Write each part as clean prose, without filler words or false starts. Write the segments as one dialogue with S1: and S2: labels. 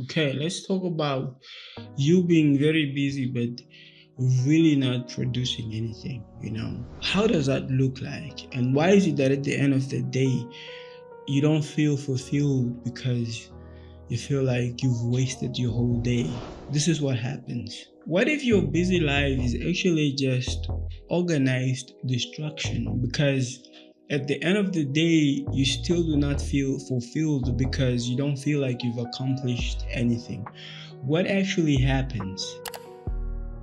S1: Okay, let's talk about you being very busy but really not producing anything. How does that look like? And why is it that at the end of the day, you don't feel fulfilled because you feel like you've wasted your whole day? This is what happens. What if your busy life is actually just organized distraction? Because at the end of the day, you still do not feel fulfilled because you don't feel like you've accomplished anything. What actually happens?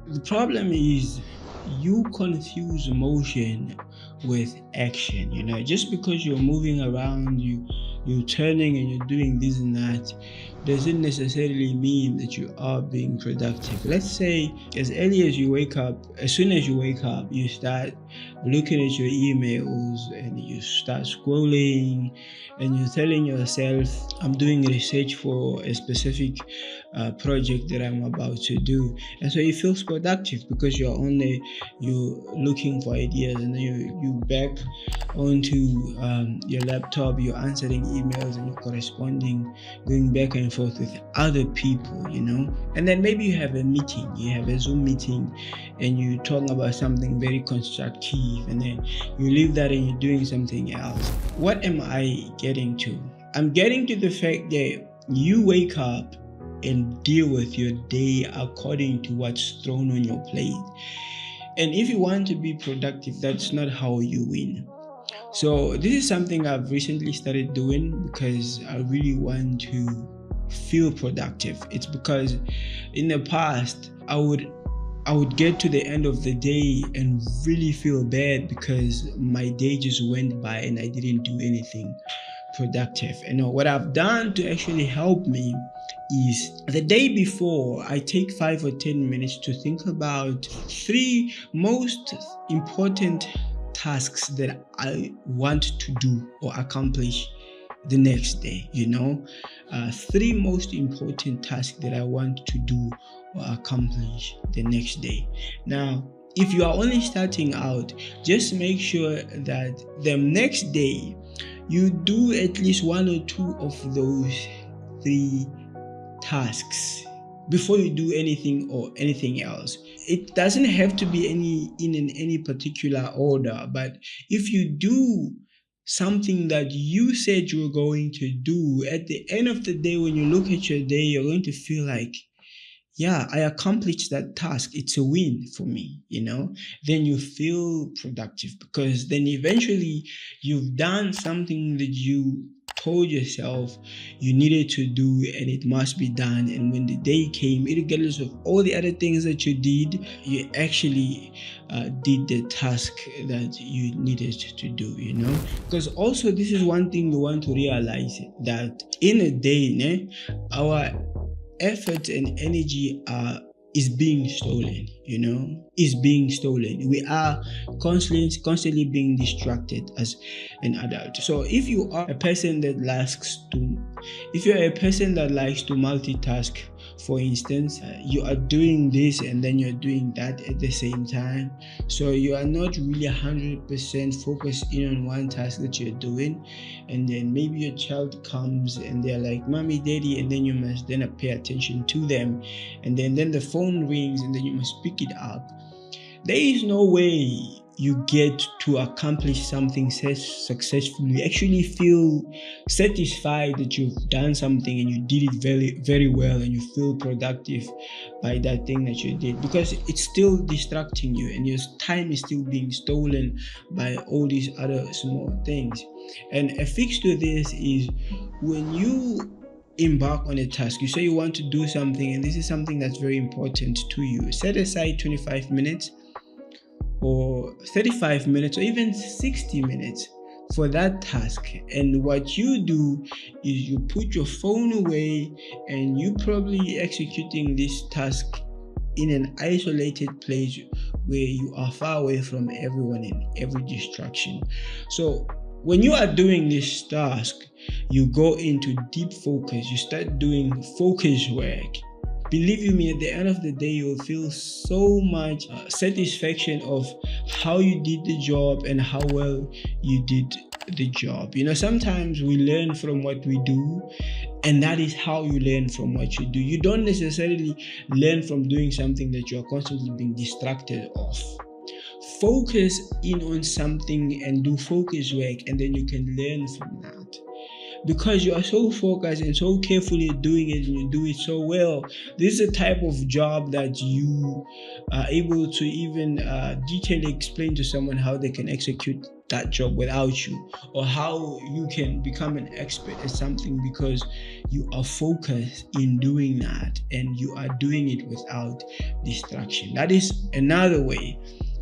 S1: The problem is you confuse motion with action. Just because you're moving around, you're turning and you're doing this and that, doesn't necessarily mean that you are being productive. Let's say as soon as you wake up, you start looking at your emails and you start scrolling and you're telling yourself, I'm doing research for a specific project that I'm about to do. And so it feels productive because you're looking for ideas, and then you back onto your laptop, you're answering emails and you're corresponding, going back and forth with other people. And then maybe you have a Zoom meeting, and you talk about something very constructive, and then you leave that and you're doing something else. What am I getting to? I'm getting to the fact that you wake up and deal with your day according to what's thrown on your plate. And if you want to be productive, that's not how you win. So this is something I've recently started doing because I really want to feel productive. It's because in the past I would get to the end of the day and really feel bad because my day just went by and I didn't do anything productive. And what I've done to actually help me is the day before, I take 5 or 10 minutes to think about 3 most important tasks that I want to do or accomplish the next day. 3 most important tasks that I want to do or accomplish the next day. Now, if you are only starting out, just make sure that the next day you do at least 1 or 2 of those 3 tasks before you do anything else. It doesn't have to be in any particular order, but if you do something that you said you were going to do, at the end of the day, when you look at your day, you're going to feel like, yeah, I accomplished that task. It's a win for me. Then you feel productive because then eventually you've done something that you told yourself you needed to do, and it must be done. And when the day came, regardless of all the other things that you did, you actually did the task that you needed to do. Because also this is one thing you want to realize, that in a day, our effort and energy is being stolen. Is being stolen. We are constantly being distracted as an adult. So if you are a person that likes to multitask, for instance, you are doing this and then you're doing that at the same time, so you are not really 100% focused in on one task that you're doing, and then maybe your child comes and they're like, mommy, daddy, and then you must then pay attention to them, and then the phone rings and then you must pick it up. There is no way you get to accomplish something successfully. You actually feel satisfied that you've done something and you did it very, very well, and you feel productive by that thing that you did, because it's still distracting you and your time is still being stolen by all these other small things. And a fix to this is, when you embark on a task, you say you want to do something and this is something that's very important to you, set aside 25 minutes or 35 minutes or even 60 minutes for that task. And what you do is you put your phone away and you probably executing this task in an isolated place where you are far away from everyone and every distraction. So when you are doing this task, you go into deep focus, you start doing focus work. Believe you me, at the end of the day, you'll feel so much satisfaction of how you did the job and how well you did the job. Sometimes we learn from what we do, And that is how you learn from what you do. You don't necessarily learn from doing something that you are constantly being distracted off. Focus in on something and do focus work, and then you can learn from that. Because you are so focused and so carefully doing it, and you do it so well, this is a type of job that you are able to even detailedly explain to someone how they can execute that job without you, or how you can become an expert at something because you are focused in doing that and you are doing it without distraction. That is another way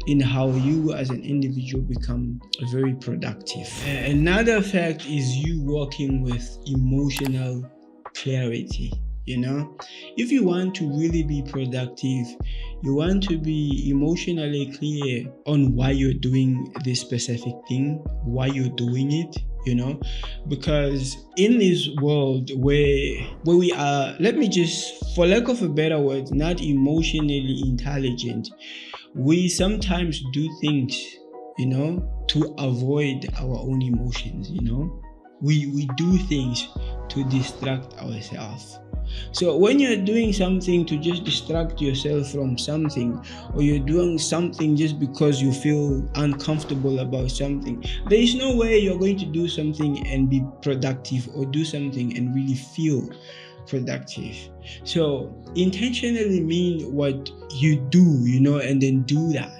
S1: in how you as an individual become very productive. Another fact is you working with emotional clarity. If you want to really be productive, you want to be emotionally clear on why you're doing this specific thing, why you're doing it, because in this world where we are, let me just, for lack of a better word, not emotionally intelligent, we sometimes do things, to avoid our own emotions, we do things to distract ourselves. So when you're doing something to just distract yourself from something, or you're doing something just because you feel uncomfortable about something, there is no way you're going to do something and be productive, or do something and really feel productive. So intentionally mean what you do, and then do that,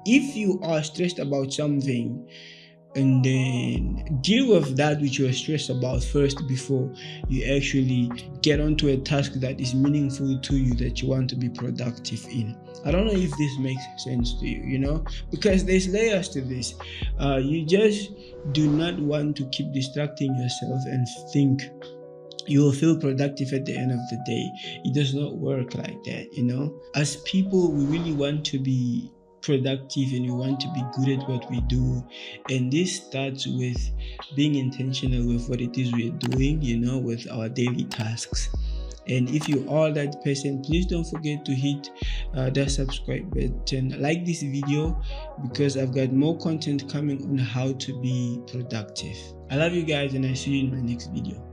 S1: if you are stressed about something, and then deal with that which you are stressed about first before you actually get onto a task that is meaningful to you, that you want to be productive in. I don't know if this makes sense to you, because there's layers to this. You just do not want to keep distracting yourself and think you will feel productive at the end of the day. It does not work like that, As people, we really want to be productive and we want to be good at what we do, and this starts with being intentional with what it is we are doing, with our daily tasks. And if you are that person, please don't forget to hit the subscribe button, like this video, because I've got more content coming on how to be productive. I love you guys, and I see you in my next video.